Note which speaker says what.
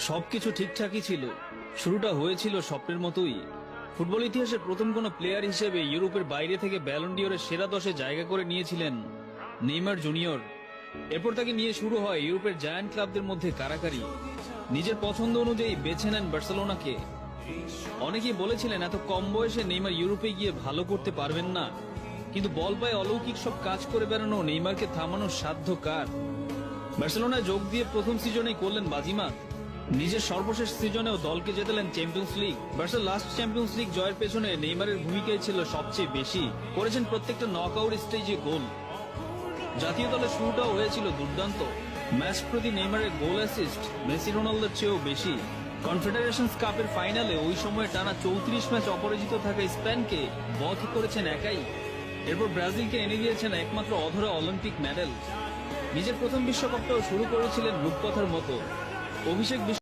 Speaker 1: সবকিছু ঠিকঠাকই ছিল। শুরুটা হয়েছিল স্বপ্নের মতোই। ফুটবল ইতিহাসে প্রথম কোন প্লেয়ার হিসেবে ইউরোপের বাইরে থেকে ব্যালন ডিওরের সেরা 10-এ জায়গা করে নিয়েছিলেন নেইমার জুনিয়র। এরপর তাকে নিয়ে শুরু হয় ইউরোপের জায়ান্ট ক্লাবদের মধ্যে কারাকারি। নিজের পছন্দ অনুযায়ী বেছে নেন বার্সেলোনাকে। অনেকেই বলেছিলেন এত কম বয়সে নেইমার ইউরোপে গিয়ে ভালো করতে পারবেন না, কিন্তু বল পায়ে অলৌকিক সব কাজ করে বেড়ানো নেইমারকে থামানোর সাধ্য কার? বার্সেলোনায় যোগ দিয়ে প্রথম সিজনেই করলেন বাজিমাত। নিজের সর্বশেষ সিজনেও দলকে জেতালেন চ্যাম্পিয়ন্স লিগ। বার্সার লাস্ট চ্যাম্পিয়ন্স লিগ জয়ের পেছনে নেইমারের ভূমিকাই ছিল সবচেয়ে বেশি। করেছেন প্রত্যেকটা নকআউট স্টেজে গোল। জাতীয় দলের শুরুটাও হয়েছিল দুর্দান্ত। ম্যাচ প্রতি নেইমারের গোল অ্যাসিস্ট মেসি রোনালদোর চেয়েও বেশি। কনফেডারেশনস কাপের ফাইনালে ওই সময় টানা 34 ম্যাচ অপরাজিত থাকা স্পেনকে বধ করেছেন একাই। এরপর ব্রাজিলকে এনে দিয়েছেন একমাত্র অধরা অলিম্পিক মেডেল। নিজের প্রথম বিশ্বকাপটাও শুরু করেছিলেন রূপকথার মতো। অভিষেক